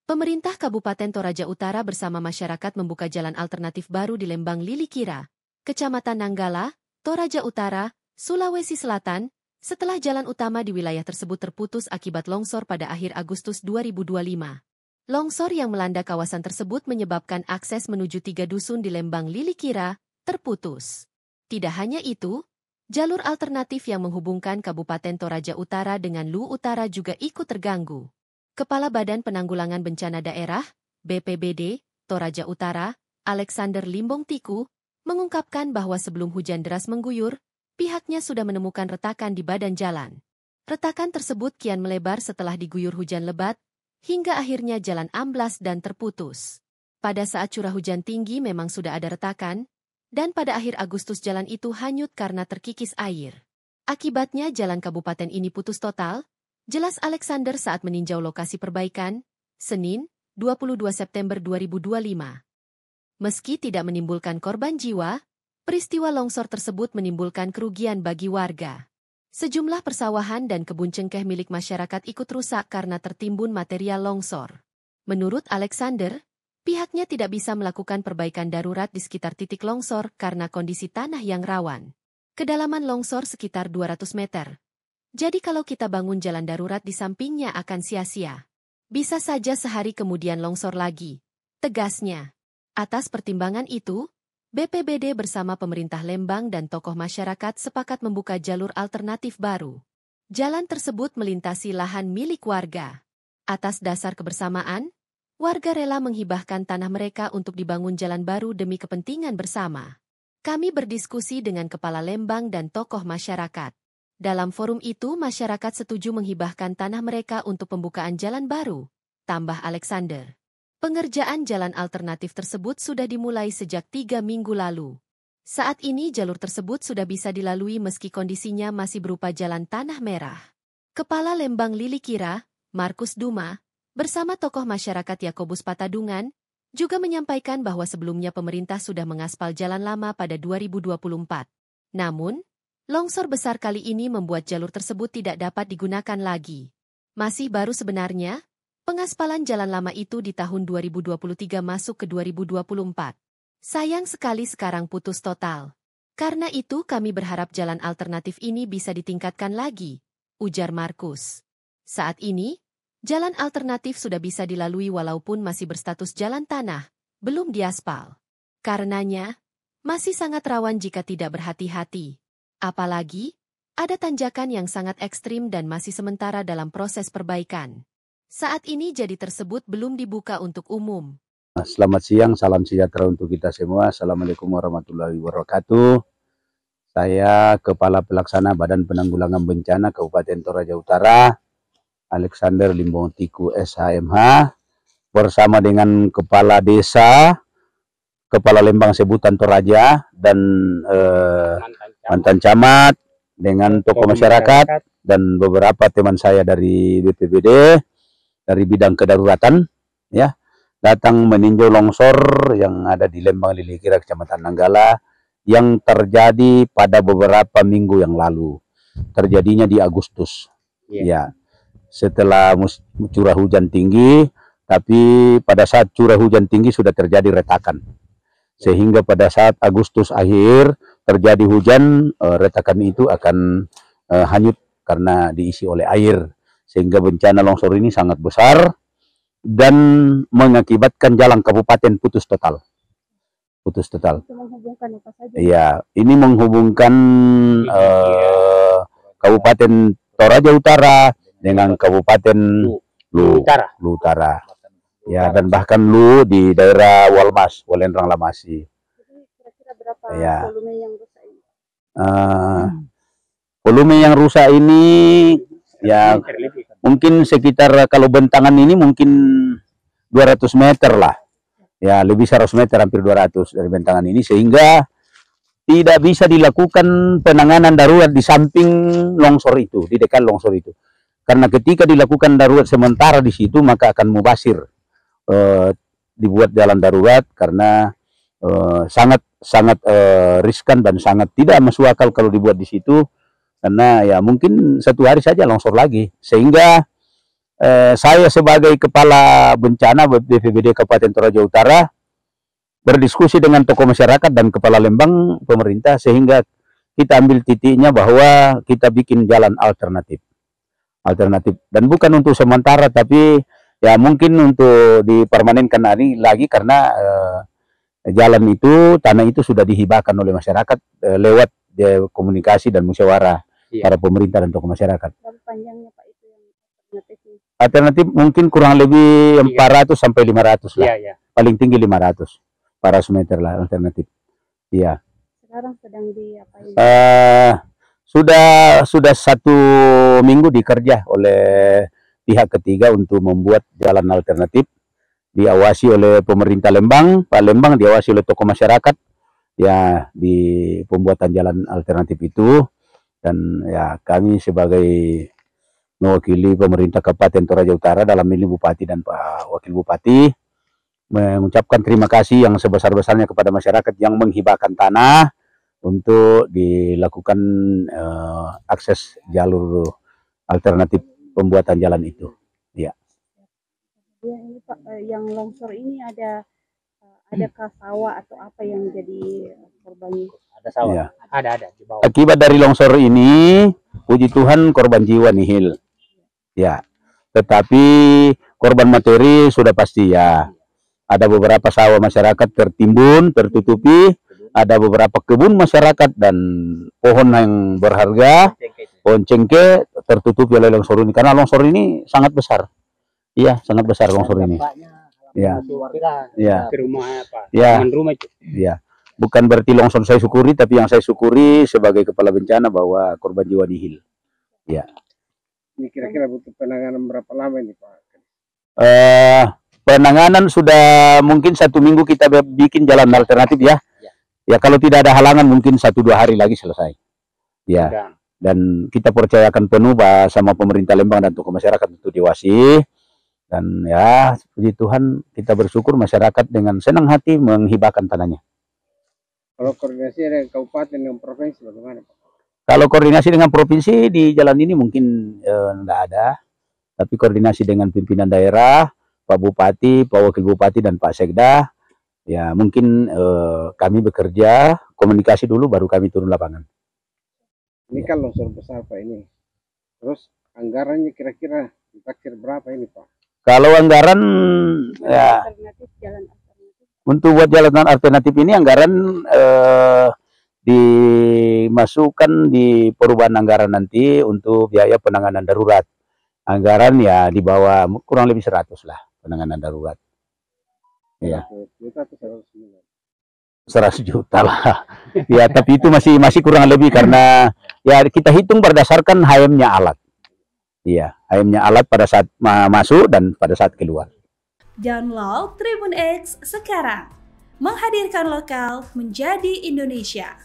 Pemerintah Kabupaten Toraja Utara bersama masyarakat membuka jalan alternatif baru di Lembang Lilikira, Kecamatan Nanggala, Toraja Utara, Sulawesi Selatan, setelah jalan utama di wilayah tersebut terputus akibat longsor pada akhir Agustus 2025. Longsor yang melanda kawasan tersebut menyebabkan akses menuju 3 dusun di Lembang Lilikira terputus. Tidak hanya itu, jalur alternatif yang menghubungkan Kabupaten Toraja Utara dengan Lu Utara juga ikut terganggu. Kepala Badan Penanggulangan Bencana Daerah, BPBD, Toraja Utara, Alexander Limbong Tiku, mengungkapkan bahwa sebelum hujan deras mengguyur, pihaknya sudah menemukan retakan di badan jalan. Retakan tersebut kian melebar setelah diguyur hujan lebat, hingga akhirnya jalan amblas dan terputus. Pada saat curah hujan tinggi memang sudah ada retakan, dan pada akhir Agustus jalan itu hanyut karena terkikis air. Akibatnya jalan kabupaten ini putus total, jelas Alexander saat meninjau lokasi perbaikan, Senin, 22 September 2025. Meski tidak menimbulkan korban jiwa, peristiwa longsor tersebut menimbulkan kerugian bagi warga. Sejumlah persawahan dan kebun cengkeh milik masyarakat ikut rusak karena tertimbun material longsor. Menurut Alexander, pihaknya tidak bisa melakukan perbaikan darurat di sekitar titik longsor karena kondisi tanah yang rawan. Kedalaman longsor sekitar 200 meter. Jadi kalau kita bangun jalan darurat di sampingnya akan sia-sia. Bisa saja sehari kemudian longsor lagi, tegasnya. Atas pertimbangan itu, BPBD bersama pemerintah Lembang dan tokoh masyarakat sepakat membuka jalur alternatif baru. Jalan tersebut melintasi lahan milik warga. Atas dasar kebersamaan, warga rela menghibahkan tanah mereka untuk dibangun jalan baru demi kepentingan bersama. Kami berdiskusi dengan Kepala Lembang dan tokoh masyarakat. Dalam forum itu masyarakat setuju menghibahkan tanah mereka untuk pembukaan jalan baru, tambah Alexander. Pengerjaan jalan alternatif tersebut sudah dimulai sejak 3 minggu lalu. Saat ini jalur tersebut sudah bisa dilalui meski kondisinya masih berupa jalan tanah merah. Kepala Lembang Lilikira, Markus Duma, bersama tokoh masyarakat Yakobus Patadungan, juga menyampaikan bahwa sebelumnya pemerintah sudah mengaspal jalan lama pada 2024. Namun, longsor besar kali ini membuat jalur tersebut tidak dapat digunakan lagi. Masih baru sebenarnya, pengaspalan jalan lama itu di tahun 2023 masuk ke 2024. Sayang sekali sekarang putus total. Karena itu kami berharap jalan alternatif ini bisa ditingkatkan lagi, ujar Markus. Saat ini, jalan alternatif sudah bisa dilalui walaupun masih berstatus jalan tanah, belum diaspal. Karenanya, masih sangat rawan jika tidak berhati-hati. Apalagi, ada tanjakan yang sangat ekstrim dan masih sementara dalam proses perbaikan. Saat ini jadi tersebut belum dibuka untuk umum. Selamat siang, salam sejahtera untuk kita semua. Assalamualaikum warahmatullahi wabarakatuh. Saya Kepala Pelaksana Badan Penanggulangan Bencana Kabupaten Toraja Utara, Alexander Limbong Tiku SHMH, bersama dengan Kepala Desa, Kepala Lembang Sebutan Toraja, dan mantan camat, dengan tokoh masyarakat, dan beberapa teman saya dari BPBD, dari bidang kedaruratan, ya, datang meninjau longsor yang ada di Lembang Lilikira, Kecamatan Nanggala, yang terjadi pada beberapa minggu yang lalu. Terjadinya di Agustus, ya, setelah curah hujan tinggi, tapi pada saat curah hujan tinggi sudah terjadi retakan. Sehingga pada saat Agustus akhir terjadi hujan, retakan itu akan hanyut karena diisi oleh air. Sehingga bencana longsor ini sangat besar dan mengakibatkan jalan kabupaten putus total. Putus total. Iya, ini menghubungkan Kabupaten Toraja Utara dengan Kabupaten Lu Utara. Ya, dan bahkan Lu di daerah Walmas, Walendrang Lamasi. Kira-kira berapa Ya. volume yang rusak ini? Volume yang rusak ini ya mungkin sekitar, kalau bentangan ini mungkin 200 meter lah. Ya, lebih 100 meter, hampir 200 dari bentangan ini, sehingga tidak bisa dilakukan penanganan darurat di samping longsor itu, di dekat longsor itu. Karena ketika dilakukan darurat sementara di situ, maka akan mubasir. Dibuat jalan darurat karena sangat riskan dan sangat tidak masuk akal kalau dibuat di situ, karena ya mungkin 1 hari saja longsor lagi, sehingga saya sebagai kepala bencana BPBD Kabupaten Toraja Utara berdiskusi dengan tokoh masyarakat dan kepala Lembang pemerintah sehingga kita ambil titiknya bahwa kita bikin jalan alternatif dan bukan untuk sementara tapi ya mungkin untuk dipermanenkan lagi karena jalan itu, tanah itu sudah dihibahkan oleh masyarakat lewat komunikasi dan musyawarah para pemerintah dan tokoh masyarakat. Berapa panjangnya Pak itu yang alternatifnya? Alternatif mungkin kurang lebih 400 sampai 500 lah. Paling tinggi 500 meter lah alternatif. Iya. Sekarang sedang diapain? Sudah 1 minggu dikerja oleh pihak ketiga untuk membuat jalan alternatif, diawasi oleh pemerintah Lembang, Pak Lembang, diawasi oleh tokoh masyarakat ya di pembuatan jalan alternatif itu. Dan ya kami sebagai mewakili pemerintah Kabupaten Toraja Utara dalam ini Bupati dan Pak Wakil Bupati mengucapkan terima kasih yang sebesar-besarnya kepada masyarakat yang menghibahkan tanah untuk dilakukan akses jalur alternatif pembuatan jalan itu. Ya. Ya ini Pak, yang longsor ini adakah sawah atau apa yang jadi korbannya? Ada sawah, Ya. ada di bawah. Akibat dari longsor ini, puji Tuhan korban jiwa nihil. Ya, tetapi korban materi sudah pasti ya. Ada beberapa sawah masyarakat tertimbun, tertutupi, ada beberapa kebun masyarakat dan pohon yang berharga, pohon cengkeh tertutupi oleh longsor ini. Karena longsor ini sangat besar. Iya, sangat besar longsor ini. Ya, ya, Ke rumah apa? ya, Rumah itu. ya. Bukan berarti longsor saya syukuri, tapi yang saya syukuri sebagai kepala bencana bahwa korban jiwa nihil. Ya. Ini kira-kira butuh penanganan berapa lama ini Pak? Penanganan sudah mungkin 1 minggu kita bikin jalan alternatif ya. Ya kalau tidak ada halangan mungkin 1-2 hari lagi selesai. Ya. Dan kita percayakan penuh sama pemerintah Lembang dan tokoh masyarakat untuk diawasi. Dan ya puji Tuhan kita bersyukur masyarakat dengan senang hati menghibahkan tanahnya. Kalau koordinasi dengan kabupaten dan provinsi bagaimana Pak? Kalau koordinasi dengan provinsi di jalan ini mungkin enggak ada. Tapi koordinasi dengan pimpinan daerah, Pak Bupati, Pak Wakil Bupati, dan Pak Sekda, ya mungkin kami bekerja, komunikasi dulu baru kami turun lapangan. Ini kan longsor besar Pak ini. Terus anggarannya kira-kira ditaksir berapa ini Pak? Kalau anggaran ya Jalan alternatif. untuk buat jalan alternatif ini anggaran dimasukkan di perubahan anggaran nanti untuk biaya penanganan darurat. Anggaran ya di bawah kurang lebih 100 lah penanganan darurat. Ya. 100 juta lah. Ya, tapi itu masih kurang lebih karena ya kita hitung berdasarkan HM-nya alat. Iya, HM-nya alat pada saat masuk dan pada saat keluar. Download Tribun X sekarang. Menghadirkan lokal menjadi Indonesia.